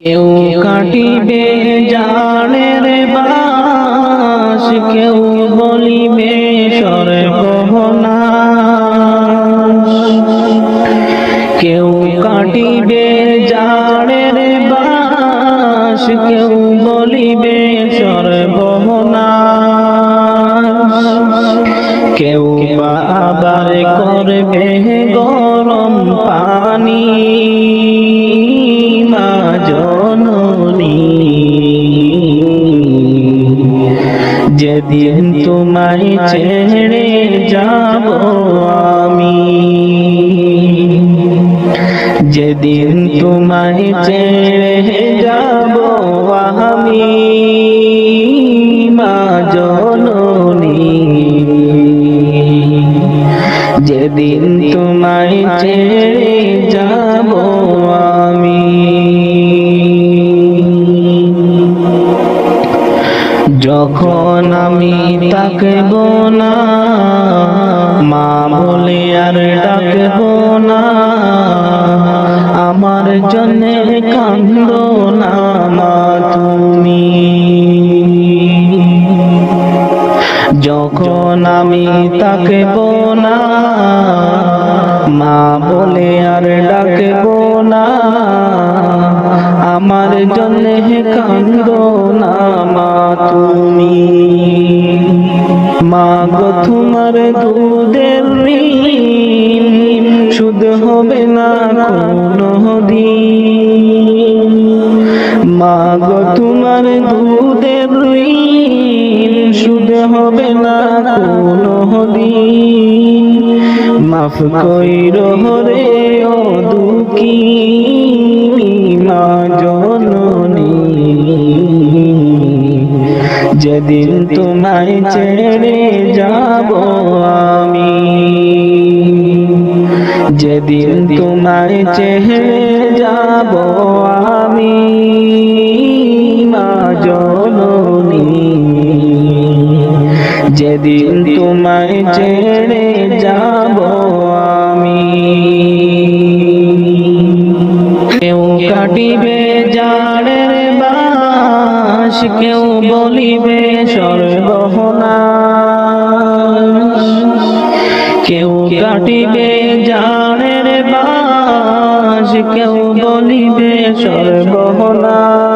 কেউ কাটিবে জানের বাস, কেউ বলিবে সর্বনাশ। কেউ কাটিবে জানের বাস, কেউ বলিবে সর্বনাশ। কেউ বা আবার করবে গরম পানি, মা জননী যেদিন তোমায় ছেড়ে যাব আমি, যেদিন তোমায় ছেড়ে যাব আমি, মা জননী যেদিন তোমায় ছেড়ে যাব আমি। যখন আমি তাকব না, মা বলে আর ডাকব না, আমার জন্যে কান্দো না মা তুমি। যখন আমি তাকব না, মা বলে আর ডাকব না, আমার জন্যে কান্দো না মা তুমি। মা গো তোমার দুধের ঋণ শুধ হবে না কোনো দিন। মা গো তোমার দুধের ঋণ শুধ হবে না কোনো দিন। মাফ কইরো রে ও দুঃখিনী মা জননী, যেদিন তোমায় ছেড়ে যাব আমি, যেদিন তোমায় ছেড়ে যাব আমি, মা জননী যেদিন তোমায় ছেড়ে যাব আমি। কেউ কাটিবে জানের বাস, কেউ বলিবে সর্বনাশ। কেউ কাটিবে জানের বাস, কেউ বলিবে সর্বনাশ।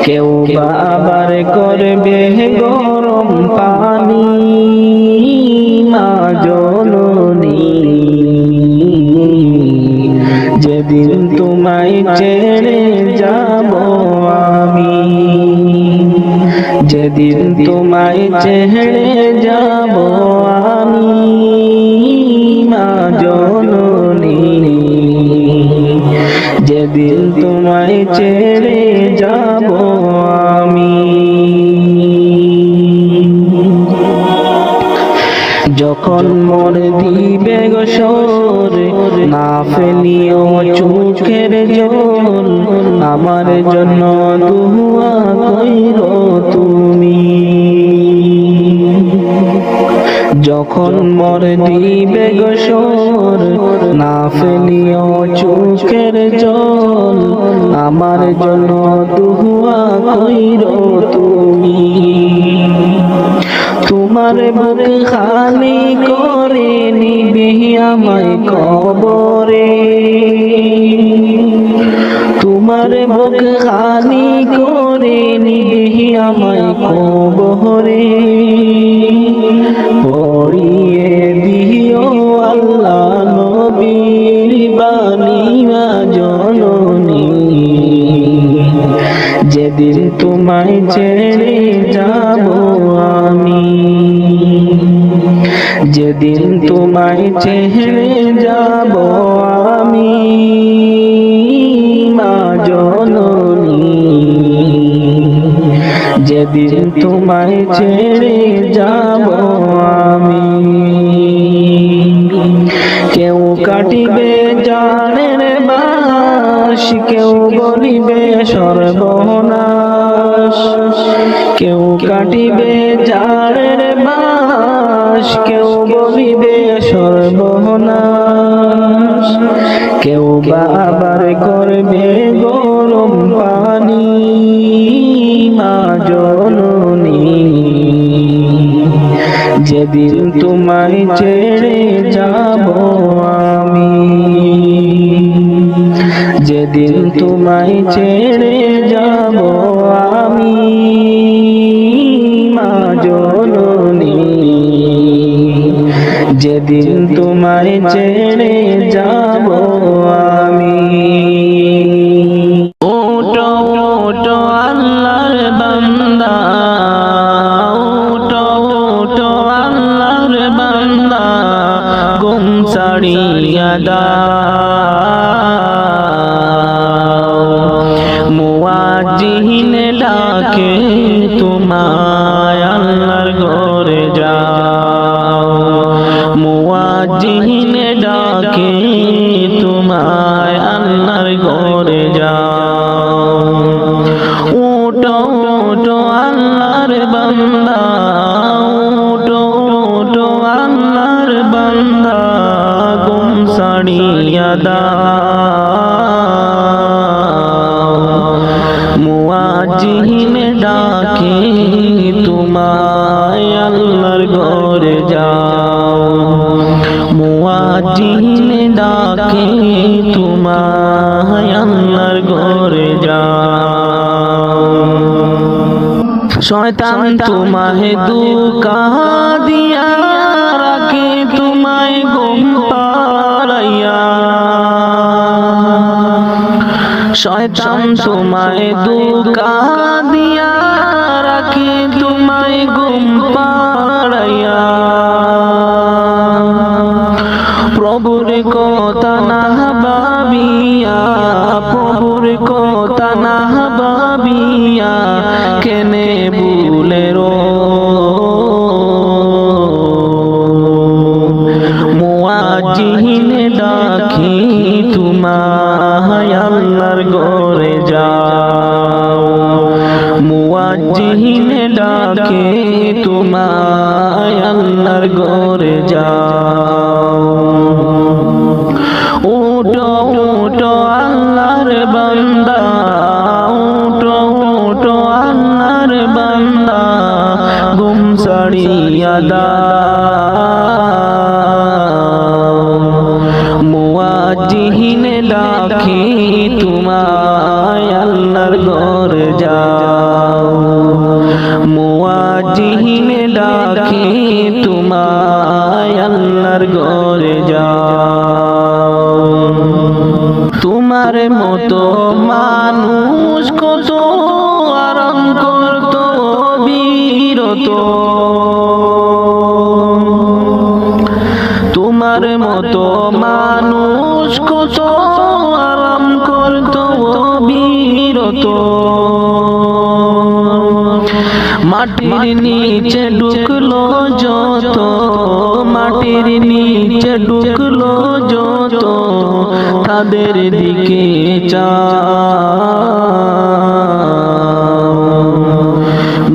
কেউ বা আবার করবে গরম পানি, মা জননী যেদিন তোমায় ছেড়ে যাব আমি, যেদিন তোমায় ছেড়ে যাব আমি, মা জননী যেদিন তোমায় ছেড়ে যাব আমি। যখন মন দিবে গোসর, না ফেলিও চোখের জল, আমার জন্য দুয়া কইরো তুমি। যখন মর দিবে গোসর, না ফেলিও চোখের জল, আমার জন্য দুয়া কইরো তুমি। তোমার বুক খালি করে নিবে আমায় কবরে, তোমার বুক খালি করে নিবে আমায় কবরে। পড়িয়ে দিও আল্লাহ নবীর বাণী মা জননী, যেদিন তোমায় ছেড়ে যাব আমি, যেদিন তোমায় ছেড়ে যাব আমি, মা জননী যেদিন তোমায় ছেড়ে যাব আমি। কেউ কাটিবে জানের বাস, কেউ বলিবে সর্বনাশ। কেউ কাটিবে জানের বাস, কেউ বলিবে সর্বনাশ। কেউ বা আবার করবে গরম পানি মা জননী যেদিন তোমায় ছেড়ে যাব আমি যেদিন তোমায় ছেড়ে যাব আমি মা জননী যেদিন তোমায় ছেড়ে যাব আমি ওটো ওটো আল্লাহর বান্দা ওটো ওটো আল্লাহর বান্দা গুম ছাড়িয়া দাও মুয়াজ্জিন ডাকে তোমায় আল্লাহর ঘরে যাও মুয়াজ্জিন ডাকে তোমায় আল্লাহর ঘরে যাও ওটো ওটো আল্লাহর বান্দা ওটো ওটো আল্লাহর বান্দা গুম ছাড়িয়া দাও মুয়াজ্জিন ডাকে তোমায় আল্লাহর ঘরে যাও মুয়াজ্জিন ডাকে তোমায় আল্লাহর ঘরে যাও শয়তান তোমায় ধোঁকা দিয়া রাখে তোমায় ঘুম পাড়াইয়া শয়তান তোমায় ধোঁকা দিয়া রাখে তোমায় ঘুম পাড়াইয়া প্রভুর কথা না ভাবিয়া প্রভুর কথা না ভাবিয়া কেনে ভুলে রো মুয়াজ্জিন ডাকি তোমায় আল্লাহর ঘরে যাও মুয়াজ্জিন ডাকে তোমায় আল্লাহর ঘরে যাও ওটো ওটো আল্লাহর বান্দা ওটো ওটো আল্লাহর বান্দা গুম ছাড়িয়া দাও মুয়াজ্জিন ডাকে তোমায় আল্লাহর ঘরে যাও মুয়াজ্জিন ডাকে তোমায় আল্লাহর ঘরে যাও তোমার মতো মানুষ কত আরাম করত বিরত তোমার মতো মানুষ কত আরাম করত বিরত মাটির নিচে ঢুকলো যত মাটির নিচে ঢুকলো যত তাদের দিকে চাও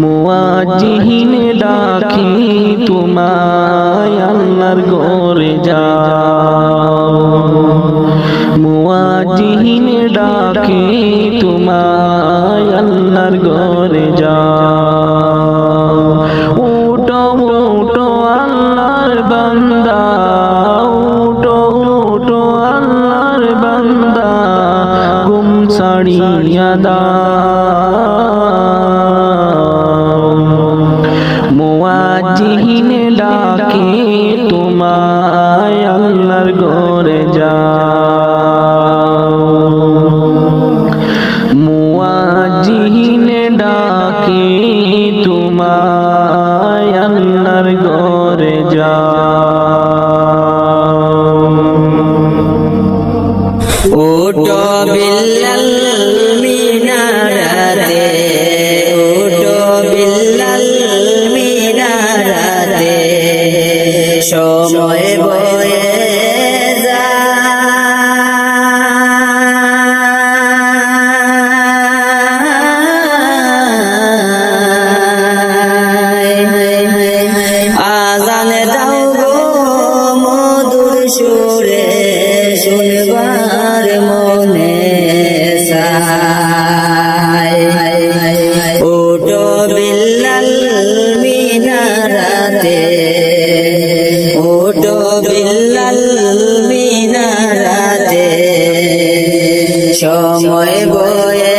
মুয়াজ্জিন ডাকি তোমায় আল্লাহর ঘরে যাও মুয়াজ্জিন ডাকি তোমায় আল্লাহর ঘরে যাও ওটো ওটো আল্লাহর বান্দা ওটো ওটো আল্লাহর বান্দা গুম ছাড়িয়া দাও মুয়াজ্জিন ডাকে তোমায় আল্লাহর ঘরে যাও মুয়াজ্জিন ডাকে তোমায় আল্লাহর ঘরে যাও ওটো বিল্লাল মিনারাতে যায় ওঠো বিল্লাল মিনারাতে ওঠো বিল্লাল মিনারাতে সময় বয়ে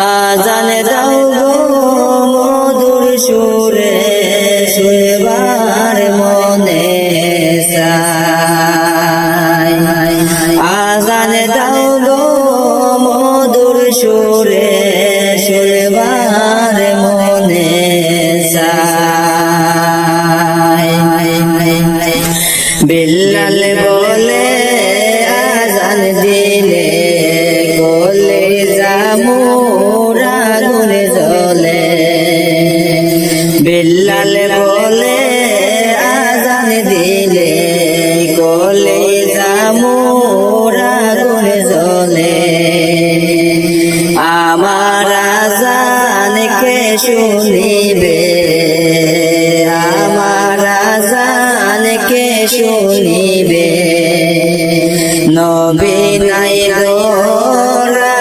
আজান দাও গো মধুর সুরে শুনবার মনে চায় আজান দাও গো মধুর সুরে শুনবার মনে চায় বিল্লাল বলে আজান দিলে গলে জামুর আগুন জ্বলে বিল্লাল বলে আজান দিলে গলে জামুর আগুন জ্বলে আমার আজানকে শুনিবে আমার আজানকে শুনিবে নবী নাই দোরা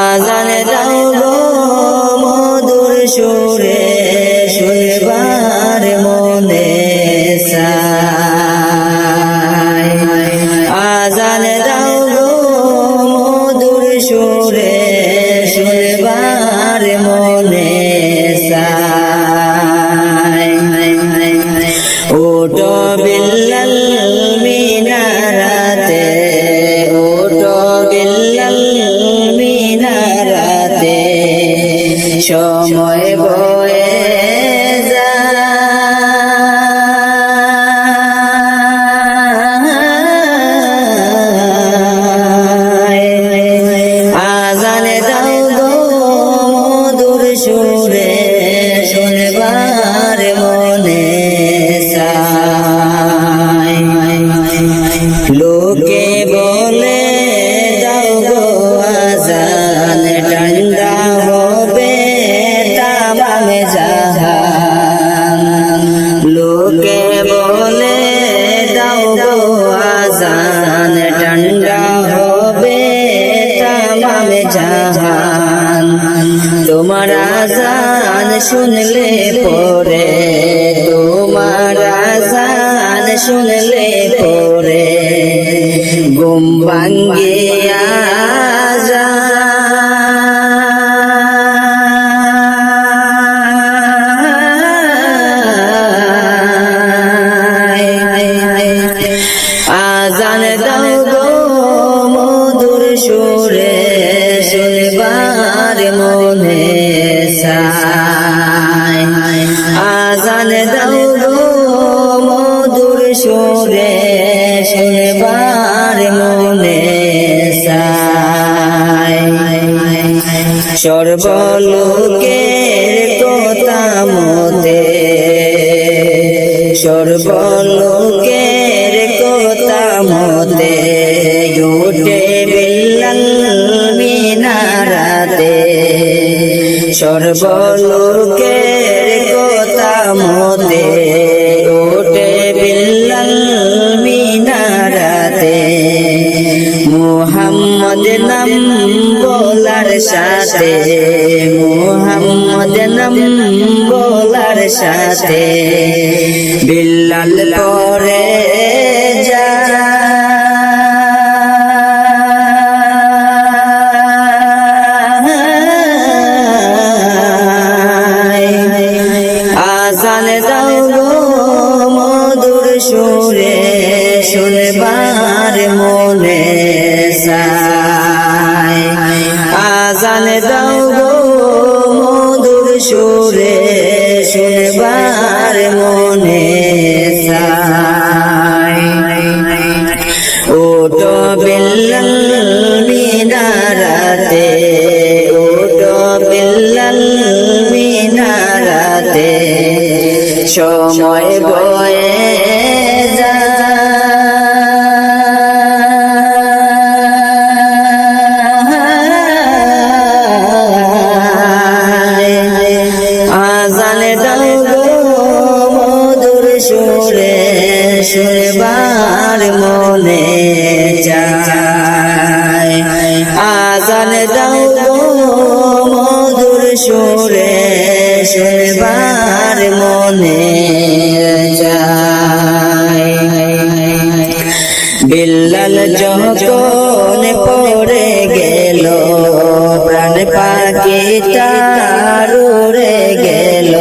আজান দাও গো মধুর সুরে শুনবার মনে চায় আজান দাও গো মধুর সুরে শুনবার মনে চায় ওঠো বিল্লাল মিনারাতে ওঠো বিল্লাল মিনারাতে সময় বয়ে আজান দাও গো মধুর সুরে শুনবার মনে চায় লোকে বলে দাও গো আজান ঠান্ডা হবে তামাম জাহান লোকে বলে দাও গো আজান ঠান্ডা হবে তামাম জাহান তোমার আজান শুনলে পরে তোমার আজান শুনলে পরে ঘুম ভাঙ্গিয়া আজান দাও গো মধুর সুরে শুনবার মনে চায় আজান দাও গো মধুর সুরে শুনবার মনে চায় সর্বলোকের কথা মতে সর্বলোকের কথা মতে উঠে বিল্লাল মিনারাতে সর্বলোকের কথা মতে উঠে বিল্লাল মিনারাতে মুহাম্মদ নাম বলার সাথে মুহাম্মদ নাম বলার সাথে বিল্লাল পরে আজান দাও গো মধুর সুরে শুনবার মনে চায় আজান দাও গো মধুর সুরে শুনবার মনে চায় ওঠো বিল্লাল মিনারাতে ওঠো বিল্লাল মিনারাতে সময় বয়ে যায় শুনবার মনে চায় আজান দাও গো মধুর সুরে শুনবার মনে চায় বিল্লাল যখন পড়ে গেল প্রাণ পাখি তার উড়ে গেল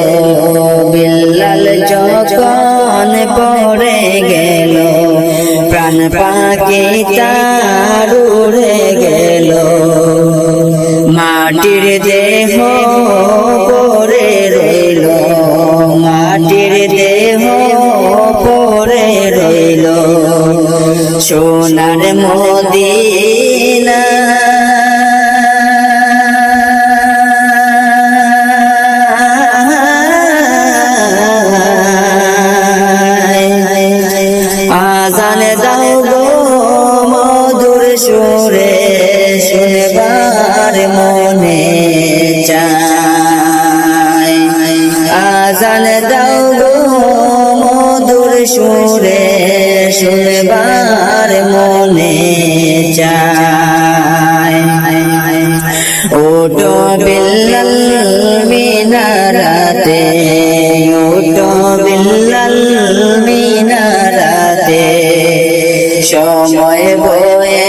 বিল্লাল যখন পড়ে গেল প্রাণ পাখি তার উড়ে গেল মাটির দেহ পড়ে রইল মাটির দেহ পড়ে রইল সোনার মদিনা আজান দাও গো মধুর সুরে শুনবার মনে চায় আজান দাও গো মধুর সুরে শুনবার মনে চায় ওটো বিল্লাল মিনারাতে ওটো বিল্লাল মিনারাতে সময় বয়ে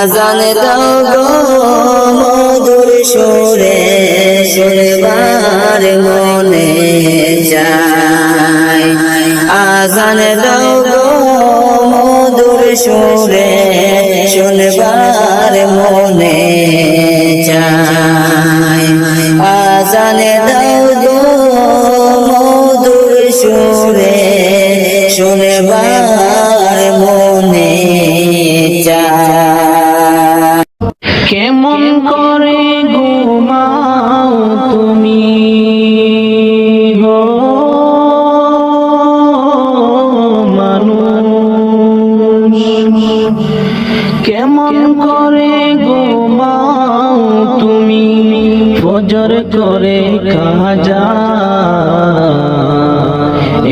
আজান দাও গো মধুর সুরে শুনবার মনে চায় আজান দাও গো মধুর সুরে শুনবার মনে চায় আজান দাও গো মধুর সুরে শুনবার মনে চায় কেমন করে ঘুমাও তুমি হো মানুষ কেমন করে ঘুমাও তুমি ফজর করে কাজা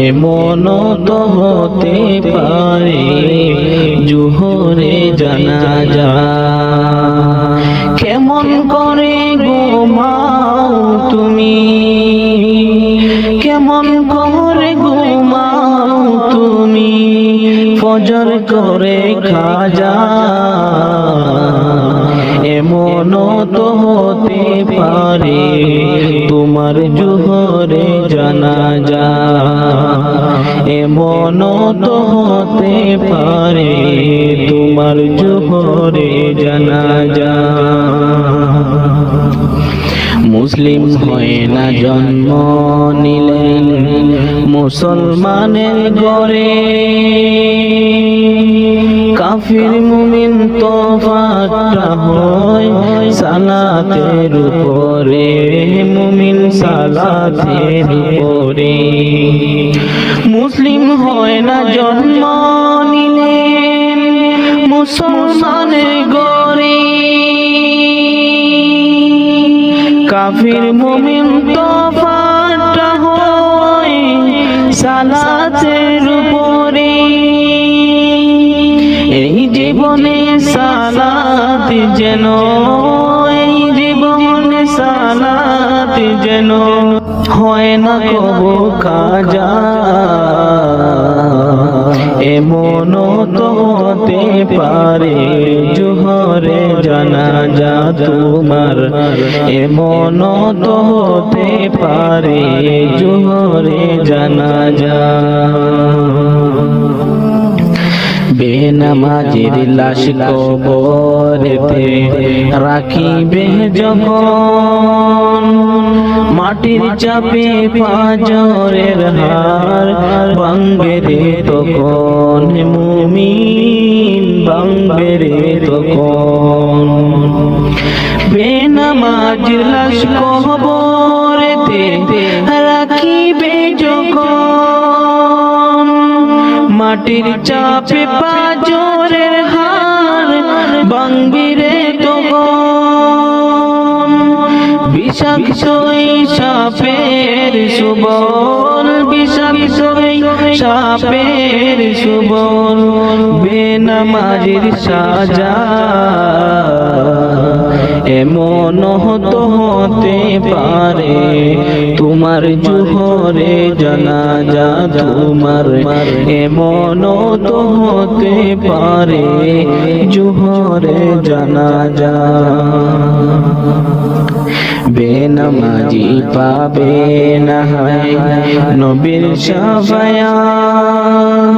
এমন তো হতে পারে জোহরে জানাজা কেমন করে ঘুমাও তুমি কেমন করে ঘুমাও তুমি ফজর করে খাজা এমন তো হতে পারে তোমার জোহরে জানাজা এমন তো হতে পারে তোমার জোহরে জানাজা মুসলিম হয় না জন্ম নিলেন মুসলমানের ঘরে কাফির মুমিন তোফাটা হয় সালাতের উপরে মুমিন সালাতের উপরে মুসলিম হয় না জন্ম নিলেন মুসলমানের ঘরে কাফির মুমিন তোফাটা হয় সালাতের উপরে এই জীবনে সালাত যেন এই জীবনে সালাত যেন হয় না কবু কাজা এমন তো হতে পারে জোহরে জানাজা তোমার এমন তো হতে পারে জোহরে জানাজা বেনামাজির লাশ কবরেতে রাখিবে যখন মাটির চাপে পাঁজরের হার ভাঙবে রে তখন মুমিন ভাঙবে রে তখন বেনামাজির লাশ কবরেতে রাখিবে যখন মাটির চাপে পাঁজরের হার ভাঙবি রে তখন বিষাক্ত এই সাপের সুবল, বিষাক্ত এই সাপের সুবল, বেনামাজির সাজা এমন হতে পারে তোমার জোহরে জানাজা, তোমার এমন হতে পারে জোহরে জানাজা। বেনামাজি পাবে না নবীর শাফায়াত,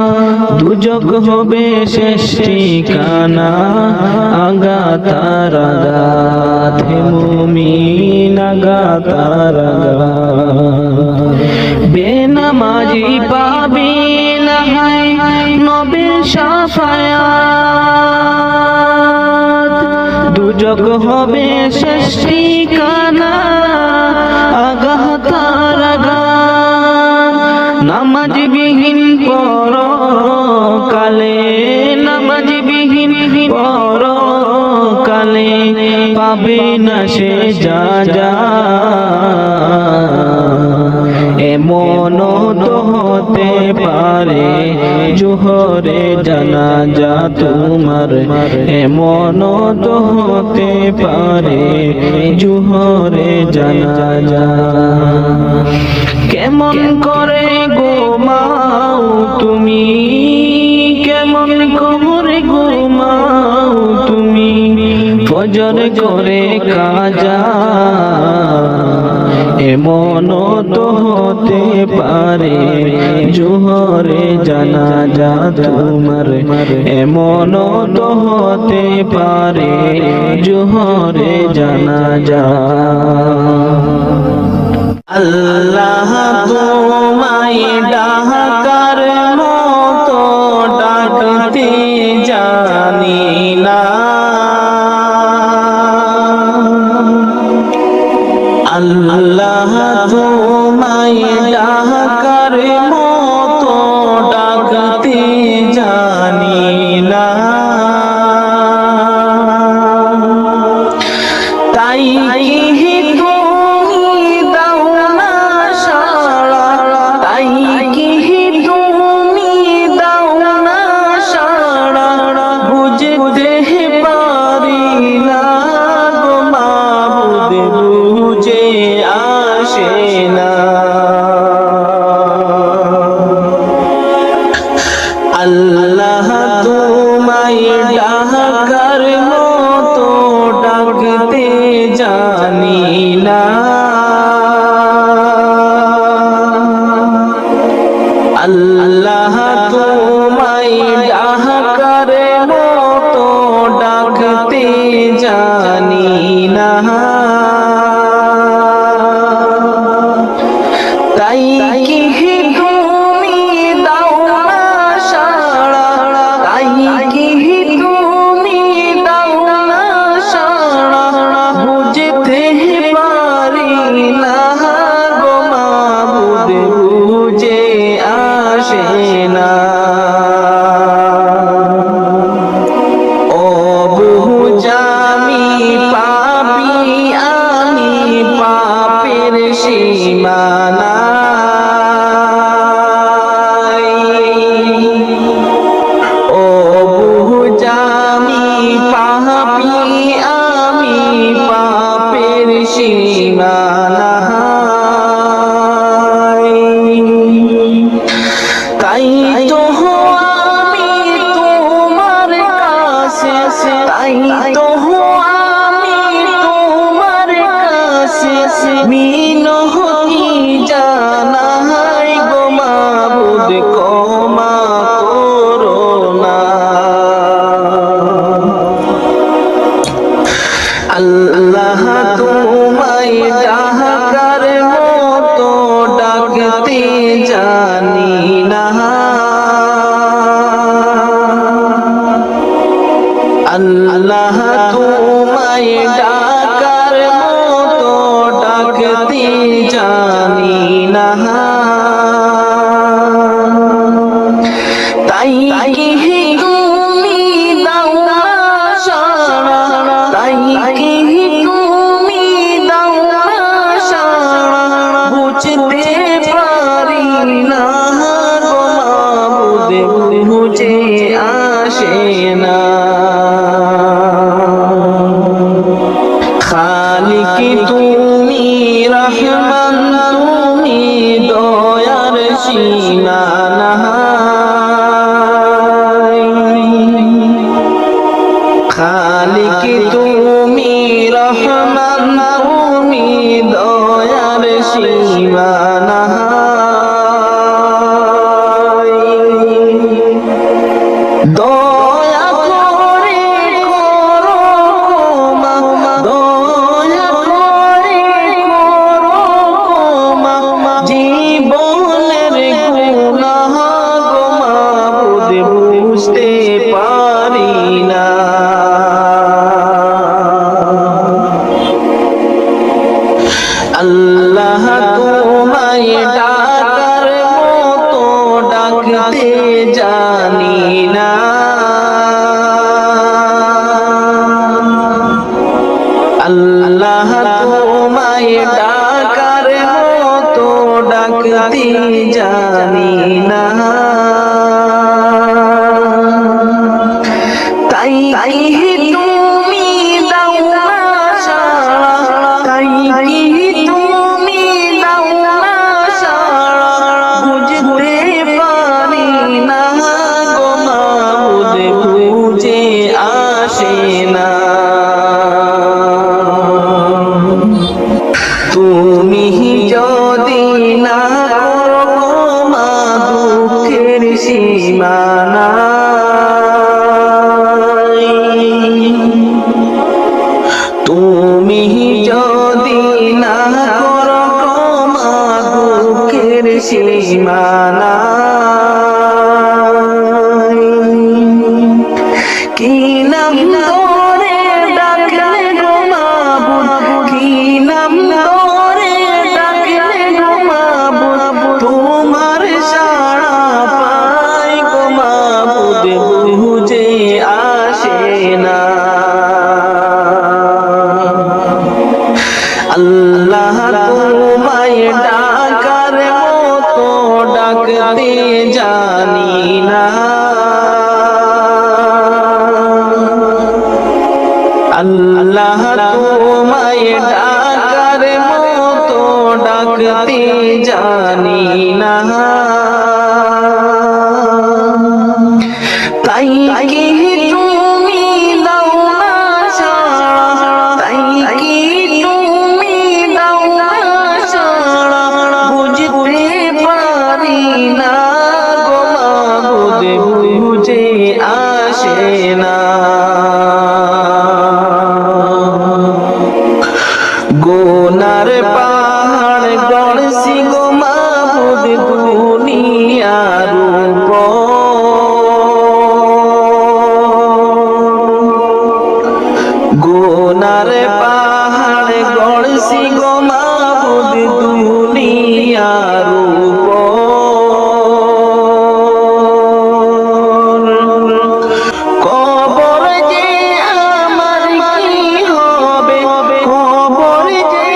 দুজক হবে শেষ ঠিকানা আগাতার আগাত, হে মুমিন আগাতার আগাত। বেনামাজি পাবে না নবীর শাফায়াত, দুজক হবে শেষ ঠিকানা আগাতার আগাত। নামাজ বিহীন পরকালে, নামাজ বিহীন পরকালে পাবে না সে যা, এমন তো হতে পারে জোহরে জানাজা তোমার, এমন তো হতে পারে জোহরে জানাজা। কেমন করে ঘুমাও তুমি, কেমন করে ঘুমাও তুমি, ফজর করে কাজা এমন তো হতে পারে জোহরে জানাজা তোমার, এমন তো হতে পারে জোহরে জানাজা। আল্লাহ তোমায় ডাকার মতো ডাকতে জানি না, আল্লাহ তোমায় ডাকার মতো ডাকতে জানি না, তাই কি তুমি দাও না সাড়া, তাই কি তুমি দাও না সাড়া, বুঝতে পারি না গো মাবুদ, বুঝে আসে না। আল্লাহ তোমায় ডাকার মতো ডাকতে জানি না, আল্লাহ তোমায় ডাকার মতো ডাকতে জানি না, তাই কি তুমি দাও না সাড়া, তাই কি তুমি দাও না সাড়া, বুঝতে পারি না গো মাবুদ, বুঝে আসে না। ও বুঝামি পাপি আমি পাপের সীমানা, ও বুঝামি পাপি আমি পাপের সীমানা, তাই তো আমি তোমার কাছে, তাই তো আমি তোমার কাছে মিনতি জানাই গো মাবুদ, ক্ষমা করো না। আল্লাহ তোমায় ডাকার মতো ডাকতে জানি না, আল্লাহ তোমায় ডাকার মতো ডাকতে জানি না, তাই কি তুমি দাও না সাড়া, তুমি রহমান, তুমি দয়ার সীমানা। দয়া করে করো মা, দয়া করে করো মা, জীবনের গুনাহ গো মাবুদ বুঝতে পারি না। আল্লাহ তোমায় ডাকার মতো ডাকতে জানি না। আল্লাহ তোমায় ডাকার মতো ডাকতে জানি না। তাই তুমি দাও না সাড়া, তাই তুমি দাও না সাড়া, বুঝতে পারি না গো মাবুদ বুঝে আসে না। তুমি যদি না করো মা দুঃখের সীমানা, তুমি যদি না করো মা দুঃখের সীমানা, কি নাম ধরে ডাকলে গো মাবুদ, কি নাম ধরে ডাকলে গো মাবুদ, তোমার সাড়া পাই গো মাবুদ বুঝে আসে না। আল্লাহ তোমায় ডাকার মতো ডাকতে জানি না। আল্লাহ তোমায় ডাকার মতো ডাকতে জানি না। তাই কি তুমি দাও না সাড়া, তাই কি তুমি দাও না সাড়া, বুঝতে পারি না গো মাবুদ বুঝে আসে না। গুনার পাহাড় গড়ছি গো মাবুদ দুনিয়ার উপর, গুনার পাহাড় গড়ছি গো মাবুদ দুনিয়ার উপর। কবর যে আমার কি হবে, কবর যে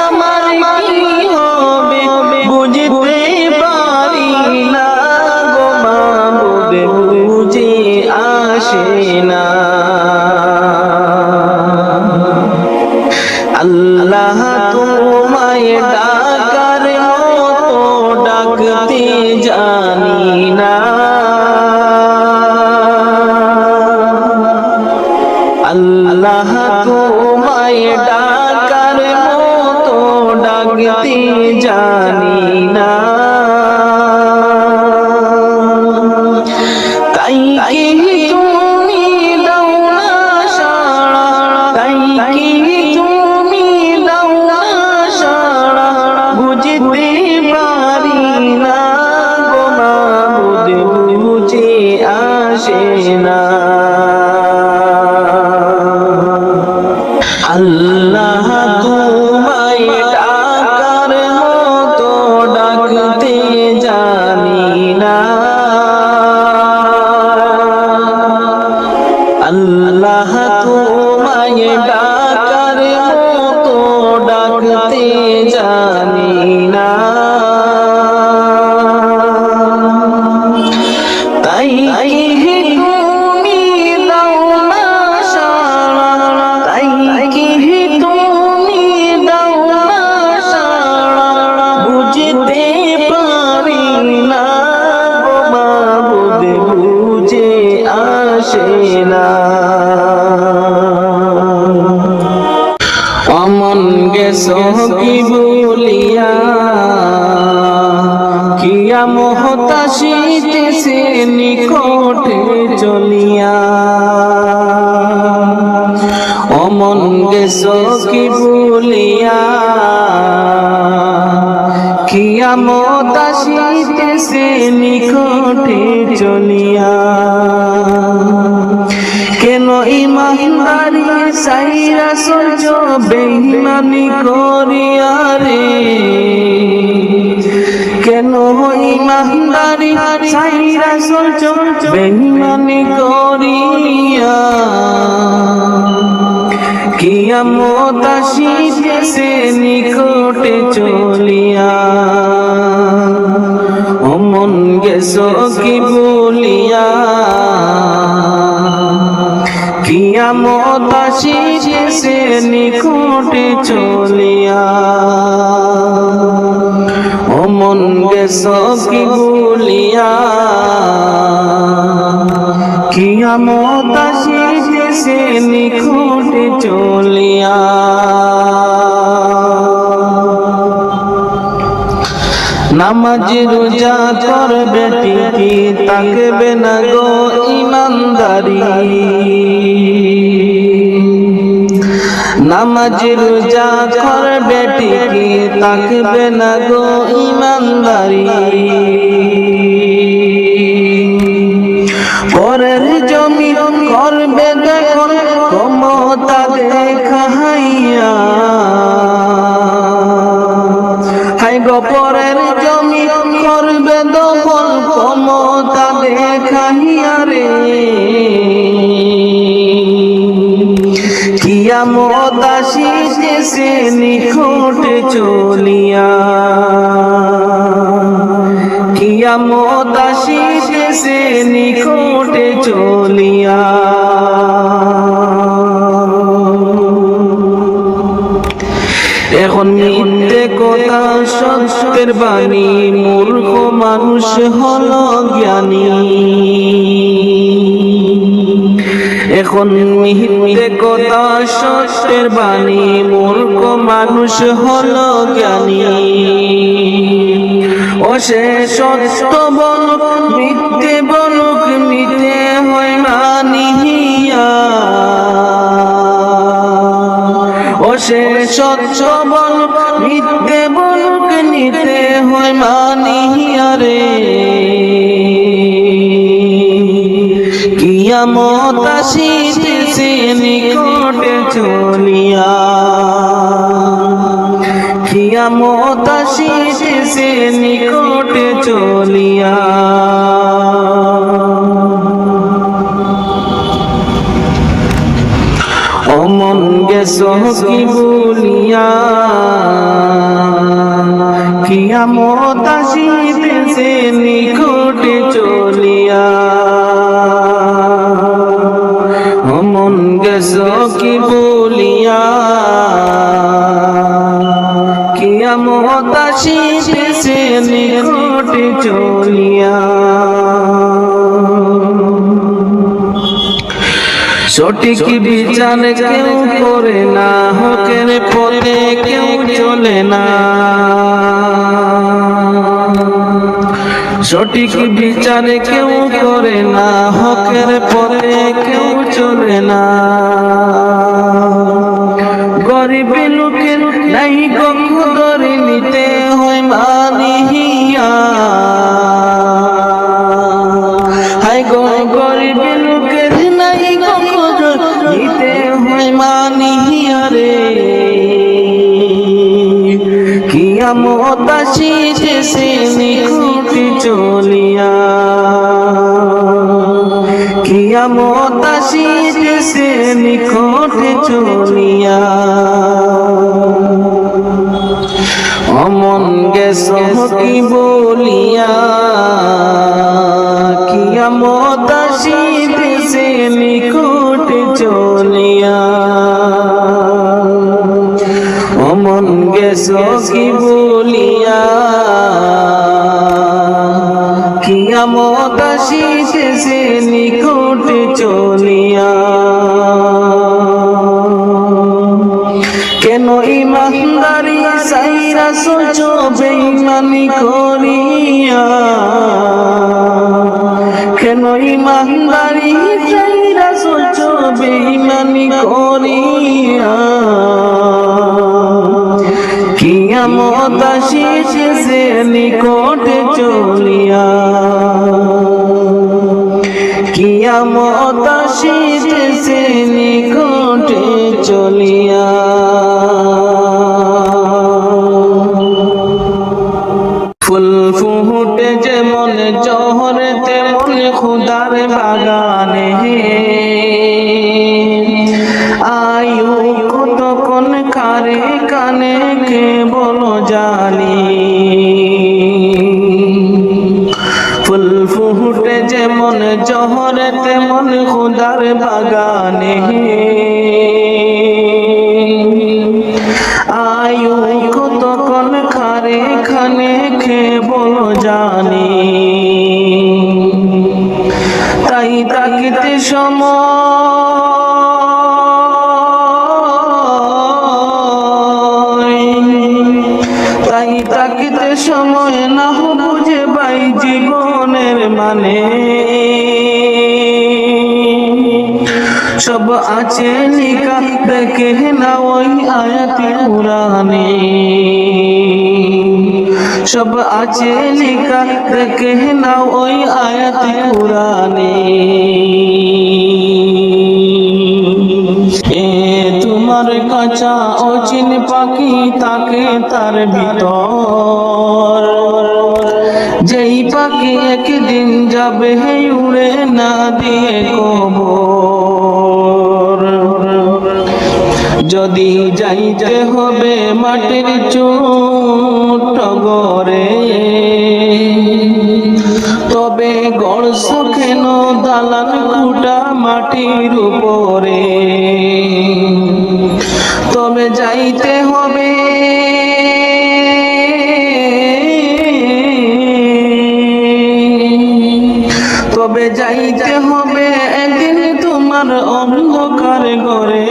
আমার কি হবে, বুঝতে পারি না গো মাবুদ বুঝে আসে না। আল্লাহ তোমায় ডাকার মতো ডাকতে জানি না। আল্লাহ তোমায় ডাকার মতো ডাকতে জানি না। তাই তুমি দাও না সাড়া, তাই তুমি দাও না সাড়া, বুঝতে পারি না গো মাবুদ বুঝে আসে না। আল্লাহ তোমায় ডাকার মতো ডাকতে জানি না। আল্লাহ তোমায় ডাকার মতো ডাকতে জানি না। তাই তুমি দাও না সাড়া, তাই তুমি দাও না সাড়া, বুঝতে পারি না গো মাবুদ বুঝে আসে না। গেছো কি বলিয়া কিয়ামত আসিতেছে নিকটে চলিয়া অমন গেছো কি বলিয়া কিয়ামত আসিতেছে নিকটে চলিয়া কেন ইমানদারি সাইরা সহ্য বেঈমানি করিয়া রে কেন ইমানদারি সাইরা সহ্য বেঈমানি করিয়া কিয়ামত আসিতেছে নিকটে চলিয়া অমন গেছো কি বলিয়া কিয়ামত আসিতেছে নিকটে চলিয়া অমন গেছো কি বলিয়া কিয়ামত আসিতেছে নিকটে চলিয়া নামাজ রোজা করবে ঠিকই থাকবে না গো ইমানদারি নামাজ রোজা করবে ঠিকই থাকবে না গো ইমানদারি পরের জমি করবে দেখুন ক্ষমতা দেখাইয়া হাই গো পরের জমি করবে দখল ক্ষমতা দেখাইয়া রে কিয়ামত আসিতেছে নিকটে চলিয়া কিয়ামত আসিতেছে নিকটে চলিয়া এখন মিথ্যে কথা সত্যের বাণী মূর্খ মানুষ হলো জ্ঞানী এখন মিথ্যে কথা সত্যের বাণী মূর্খ মানুষ হলো জ্ঞানী ও সে সত্য বলুক মিথ্যে বলুক মিথ্যে হয় মানিয়া ও সে সত্য বলুক মিথ্যে বলুক নিতে হয় মানিয়া রে কিয়ামত আসিতেছে নিকটে চলিয়া কিয়ামত আসিতেছে নিকটে চলিয়া অমন গেছো কি বলিয়া কিয়ামত আসিতেছে নিকটে চলিয়া অমন গেছো কি বলিয়া কিয়ামত আসিতেছে নিকটে চলিয়া সঠিক বিচার কেউ করে না হকের পথে কেউ চলে না সঠিক বিচার কেউ করে না হকের পথে কেউ চলে না গরিব লোকের নাই কদর নিতে হয় মানিয়া হাই গো গরিব লোকের নাই কদর নিতে হয় মানিয়া রে কিয়ামত আসিতেছে নিকটে চলিয়া কিয়ামত আসিতেছে নিকটে চলিয়া অমন গেছো কি বলিয়া কিয়ামত আসিতেছে নিকটে চলিয়া অমন গেছো কি বলিয়া কিয়ামত আসিতেছে নিকটে চলিয়া কেন ইমানদারি সাইরা সোচো বেঈমানি করিয়া, কেন ইমানদারি সাইরা সোচো বেঈমানি করিয়া, কিয়ামত আসিতেছে নিকটে চলিয়া, কিয়ামত আসিতেছে নিকটে চলিয়া। ফুল ফুটে যেমন জহরে তেমন খুদার বাগানে, আয়ু কতক্ষণ কারে কানে কে বলো জানি। ফুল ফুটে যেমন জহরে তেমন খুদার বাগানে, আয়ু কতক্ষণ খারে খানে খে বলো জানি। তাই তাকিতে সময়, তাই তাকিতে সময় না বুঝে পাই জীবনের মানে। সব আছে লিখা দেখে না ওই আয়াতে কুরআনে, সব আছে লিখা দেখে না ওই আয়াতে কুরআনে। এ তোমার কাঁচা অচিন পাখি তাকে তার ভিতর, যেই পাখি একদিন যাবে উড়ে না দিয়ে কবর। যদি যাইতে হবে মাটির ছোট ঘরে, তবে গড়ছ কেন দালান কুটা মাটির উপরে। তবে যাইতে হবে, তবে যাইতে হবে একদিন তোমার অন্ধকার ঘরে।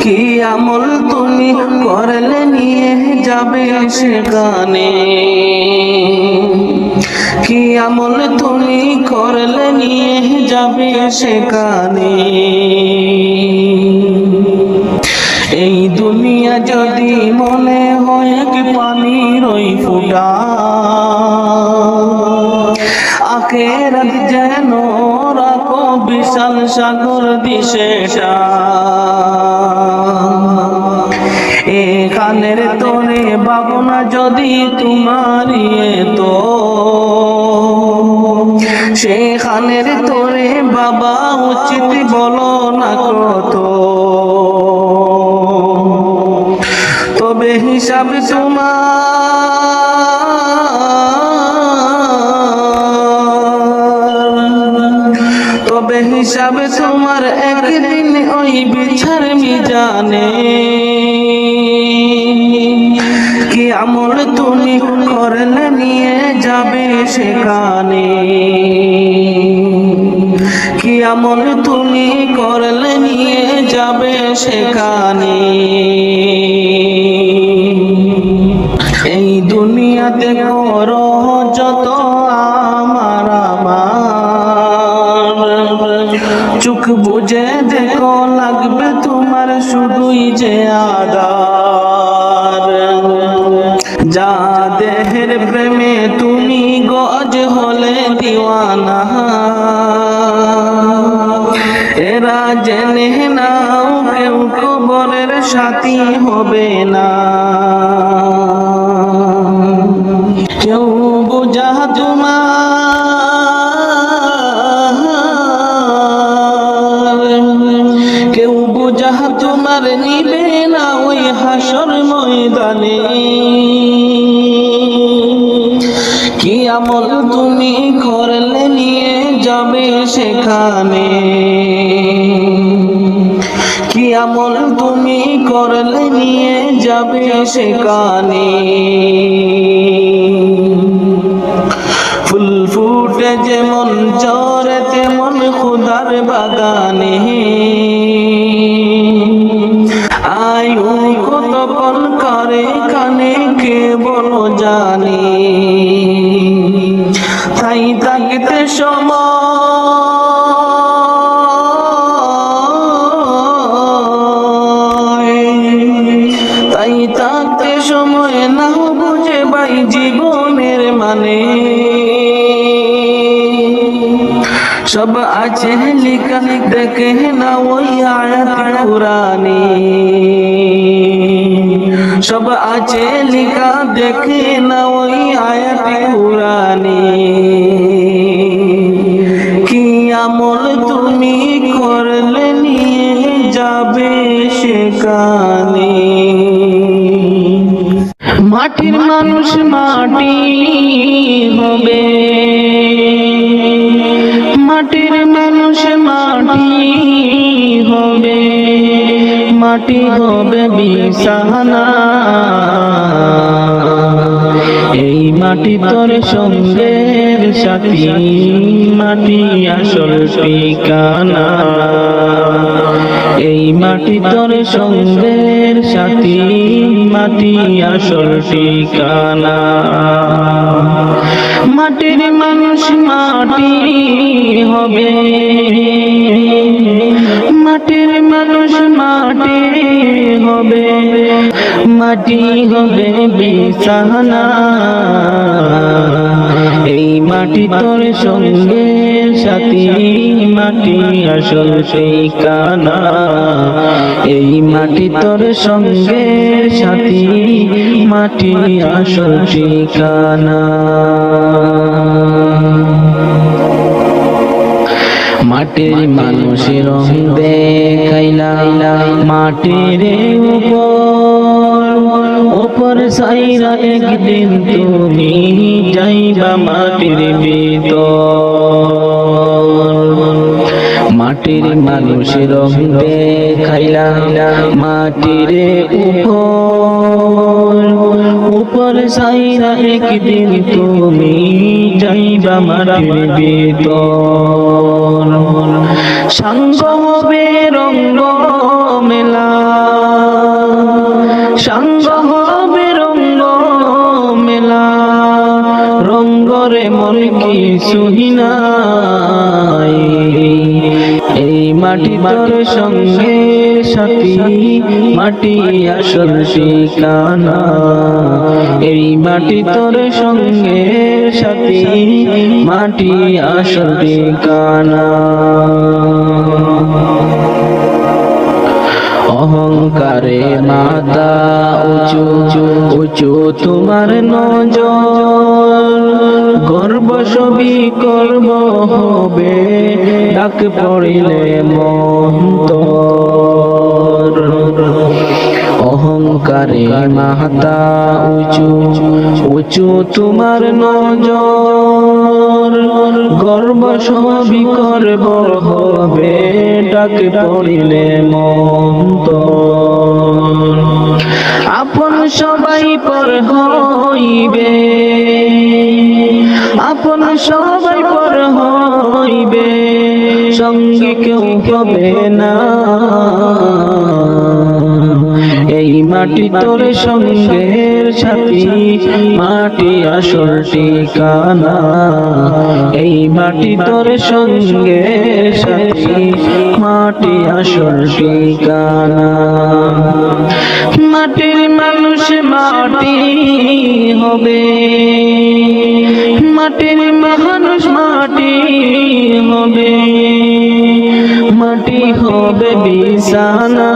কি আমল তুমি করলে নিয়ে যাবে সেখানে, কি আমল তুমি করলে নিয়ে যাবে সেখানে। এই দুনিয়া যদি মনে হয় কি পানির ওই ফুটা, আখেরাত যেন রাখো বিশাল সাগর দিশেটা। এখানের তোরে ভাবনা যদি তোমারই তো, সেখানের তোরে বাবা উচিত বলো না কত। তবে হিসাব তবে হিসাবে তোমার একদিন ওই বিচার মিজানে। কি আমল তুমি করলে নিয়ে যাবে সেখানে, কি আমল তুমি করলে নিয়ে যাবে সেখানে। এই দুনিয়াতে করো যত আমার আমার, চোখ বুঝে দেখো লাগবে তোমার শুধুই যে আদার। যা দেহের প্রেমে তুমি গজ হলে দিওয়ানা, এরা জেনে নাও কেউ কবরের সাথী হবে না। কেউ বোঝা তোমার, কেউ বোঝা তোমার নিবে না ওই হাসর ময়দানে। কি আমল তুমি করলে নিয়ে যাবে সেখানে, কি আমল তুমি করলে নিয়ে যাবে সেখানে। ফুল ফুটে যেমন ঝরে তেমন খুদার বাগানে, ভাই জীবনের মানে সব আছে লিখা দেখে না ওই আয়াত কুরআনে সব আছে লিখা দেখে না ওই আয়াত কুরআনে কি আমল তুমি করলে নিয়ে যাবে সেখানে মাটির মানুষ মাটি হবে মাটির মানুষ মাটি হবে মাটি হবে বিছানা এই মাটি তোর সঙ্গের সাথী মাটি আসল ঠিকানা এই মাটি তোর সঙ্গের সাথী মাটি আসল ঠিকানা মাটির মানুষ মাটি হবে মাটির মানুষ মাটি হবে মাটি হবে বিছানা এই মাটি তোর সঙ্গের সাথী মাটি আসল ঠিকানা এই মাটি তোর সঙ্গের সাথী মাটি আসল ঠিকানা মাটির মানুষের রং দেখাইলা মাটির উপর সাইরা একদিন তুমি যাইবা মাটির ভিতর মাটির মানুষের রং দেখাইলা মাটির উপর সাইরা একদিন তুমি যাইবা মাটির ভিতর সঙ্গ হবে রঙ্গ মেলা সঙ্গ হবে রঙ্গ মেলা রঙ্গরে মন কি সুহিনাই এই মাটি তোর সঙ্গে সাথী মাটি আসল ঠিকানা এই মাটি তোর সঙ্গে সাথী মাটি আসল ঠিকানা অহংকারে মাথা উঁচু উঁচু তোমার নজর গর্ব সবই করব হবে ডাক পড়িলে মন্তর অহংকারে মাথা উঁচু উঁচু তোমার নজর গর্ব সবই করব হবে ডাক পড়িলে মন্তর আপন সবাই পর হইবে আপন সবাই পর হইবে সঙ্গে কেউ হবে না এই মাটি তোর সঙ্গের সাথী মাটি আসল ঠিকানা এই মাটি তোর সঙ্গের সাথী মাটি আসল ঠিকানা মাটির মানুষ মাটি হবে মাটির মানুষ মাটি হবে মাটি হবে বিছানা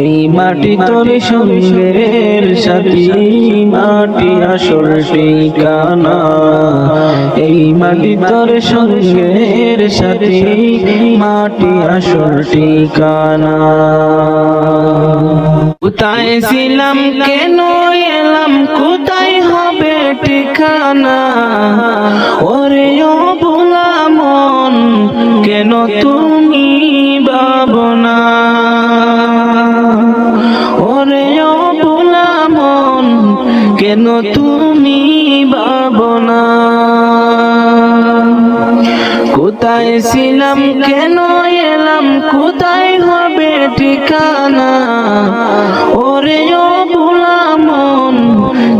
এই মাটি তোর সঙ্গের সাথী মাটি আসল ঠিকানা এই মাটি তোর সঙ্গের সাথী মাটি আসল ঠিকানা কোথায় ছিলাম কেন এলাম কোথায় হবে ঠিকানা ওরে ও ভোলা মন কেন তুমি ভাবনা ওরে ও ভোলা মন কেন তুমি ভাবনা কোথায় ছিলাম কেন এলাম কোথায় হবে ঠিকানা ওরে ও ভোলা মন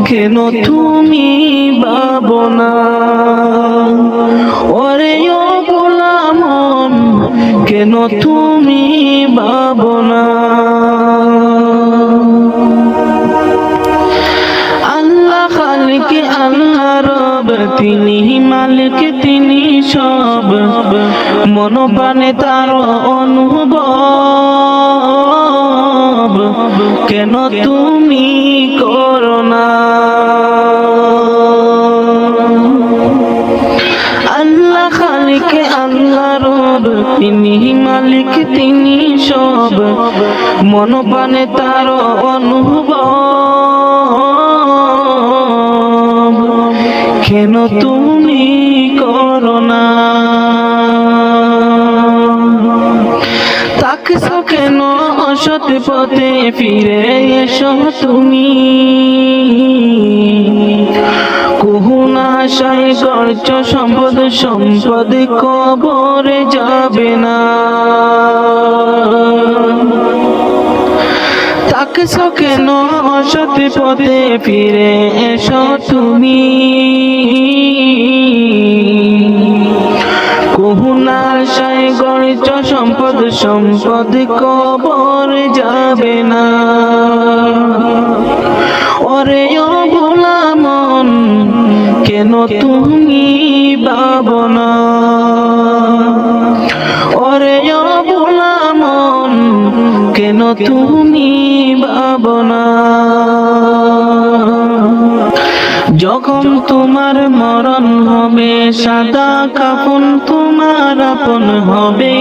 কেন তুমি ভাবনা ওরে ও ভোলা মন কেন তুমি ভাবনা তিনি মালিক তিনি সব মনোপ্রাণে তার অনুভব কেন তুমি করো না আল্লাহ খালিক আল্লাহ রব তিনি মালিক তিনি সব মনোপ্রাণে তার অনুভব কেন তুমি করো না তাকছো কেন অসৎ পথে ফিরে এসো তুমি কুহুনাশায় গর্জ সম্পদ সম্পদ কবরে যাবে না তাকছো কেন অসৎ পথে ফিরে এসো তুমি কুহুনাশায় গর্জ সম্পদ সম্পদ কবরে যাবে না ওরে ও ভোলা মন কেন তুমি ভাবনা ওরে ও ভোলা মন কেন তুমি ভাবনা যখন তোমার মরণ হবে সাদা কাফন তোমার আপন হবে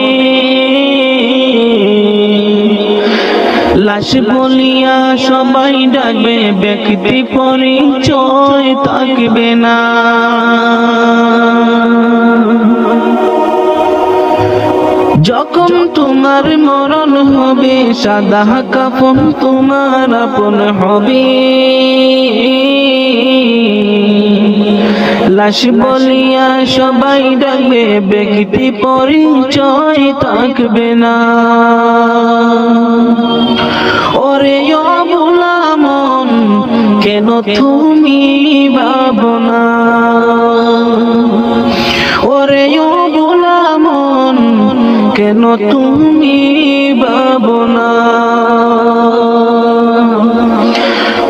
লাশ বলিয়া সবাই ডাকবে ব্যক্তি পরিচয় থাকবে না যখন তোমার মরণ হবে সাদা কাফন তোমার আপন হবে লাশ বলিয়া সবাই ডাকবে ব্যক্তি পরিচয় থাকবে না ওরে ও ভোলা মন কেন তুমি ভাবনা ওরে ও ভোলা মন কেন তুমি ভাবনা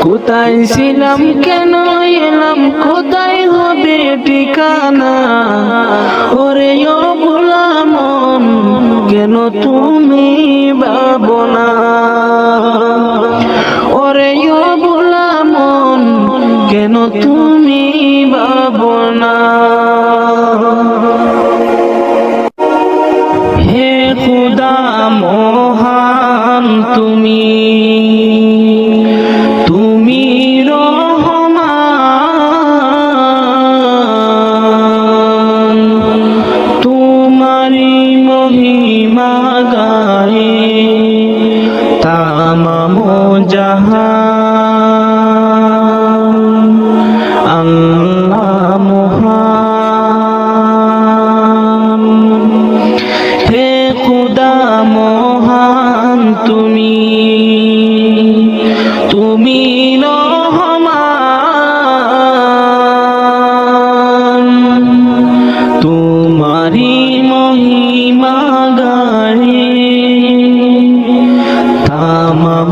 কোথায় ছিলাম কেন এলাম কোথায় হবে ঠিকানা ওরে ও ভোলা মন কেন তুমি ভাবনা ওরে ও ভোলা মন কেন তুমি ভাবনা হে খুদা মহান তুমি তুমি রহমান তোমারি মহিমা গায়ে তামাম জাহান আল্লাহ মহান হে খুদা মহান তুমি তুমি রহমান তোমারি মহিমা গায়ে তামাম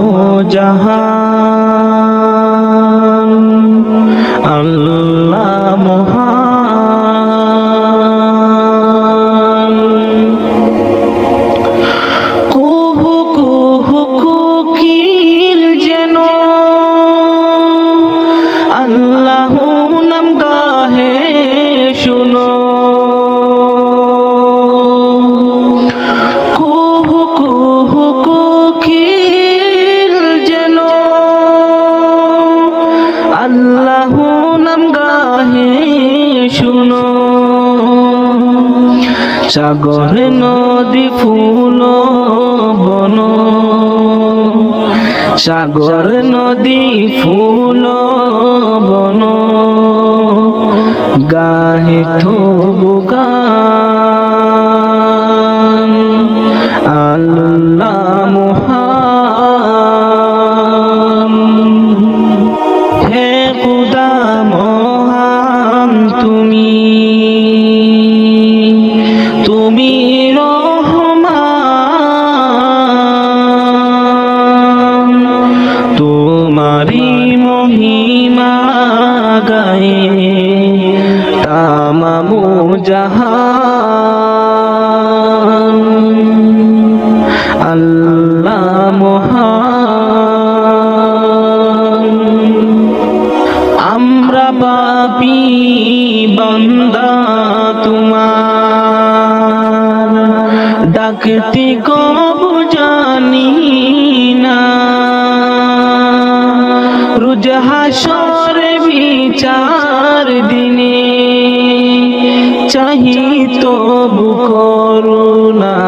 জাহান আল্লাহ মহান কুহু কুহু কোকিল যেন আল্লাহ নাম গাহে শুনো কুহু কুহু কোকিল যেন আল্লাহ নাম গাহে শুনো সাগর নদী ফুল বন সাগর নদী ফুল বন গাহে থবু গান আল্লাহ মহান হে খুদা মহান তুমি তুমি রহমান তোমারি মহিমা গায়ে তবু জানি না, রোজ হাসর বিচার দিনে চাহি তবু করুণা।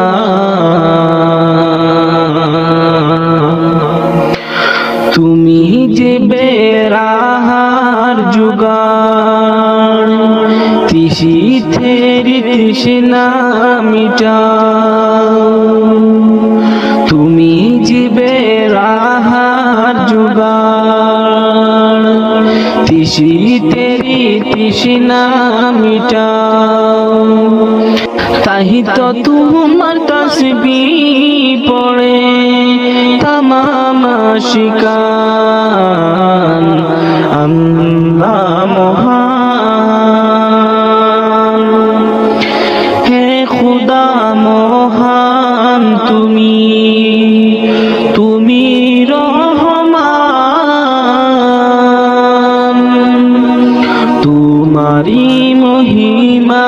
তুমি যে বেড়াহার জুগান, তিসি থেরি তৃষ্ণা মিটাও। তুমি যে বেড়াহার জুগান, তিসি তেরি তৃষ্ণা মিটাও। তাহি তো তোমার তাসবিহ পড়ে তামাম আশিকান, আল্লাহ মহান, হে খুদা মহান তুমি, তুমি রহমান, তোমারি মহিমা